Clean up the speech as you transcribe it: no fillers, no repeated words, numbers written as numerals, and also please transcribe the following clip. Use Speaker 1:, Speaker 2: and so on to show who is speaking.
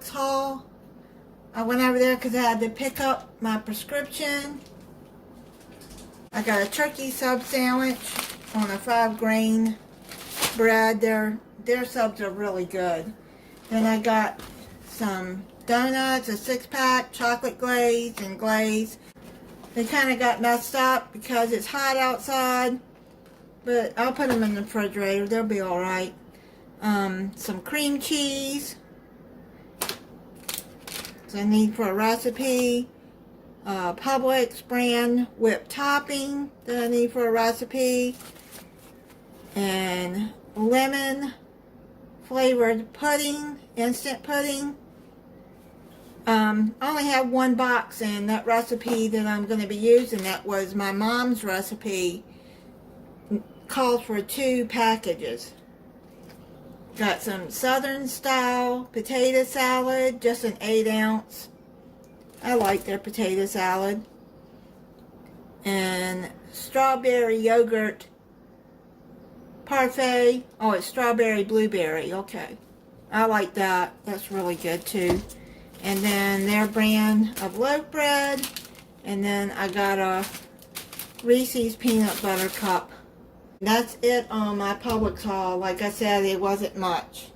Speaker 1: Publix haul. I went over there because I had to pick up my prescription. I got a turkey sub sandwich on a 5-grain bread. Their subs are really good. Then I got some donuts, a 6-pack, chocolate glaze and glaze. They kind of got messed up because it's hot outside, but I'll put them in the refrigerator. They'll be alright. Some cream cheese that I need for a recipe. Publix brand whipped topping that I need for a recipe. And lemon flavored pudding, instant pudding. I only have one box, and that recipe that I'm going to be using, that was my mom's recipe, called for 2 packages. Got some southern style potato salad, just an 8-ounce. I like their potato salad. And strawberry yogurt parfait. Oh, it's strawberry blueberry. Okay. I like that. That's really good too. And then their brand of loaf bread. And then I got a Reese's peanut butter cup. That's it on my Publix haul. Like I said, it wasn't much.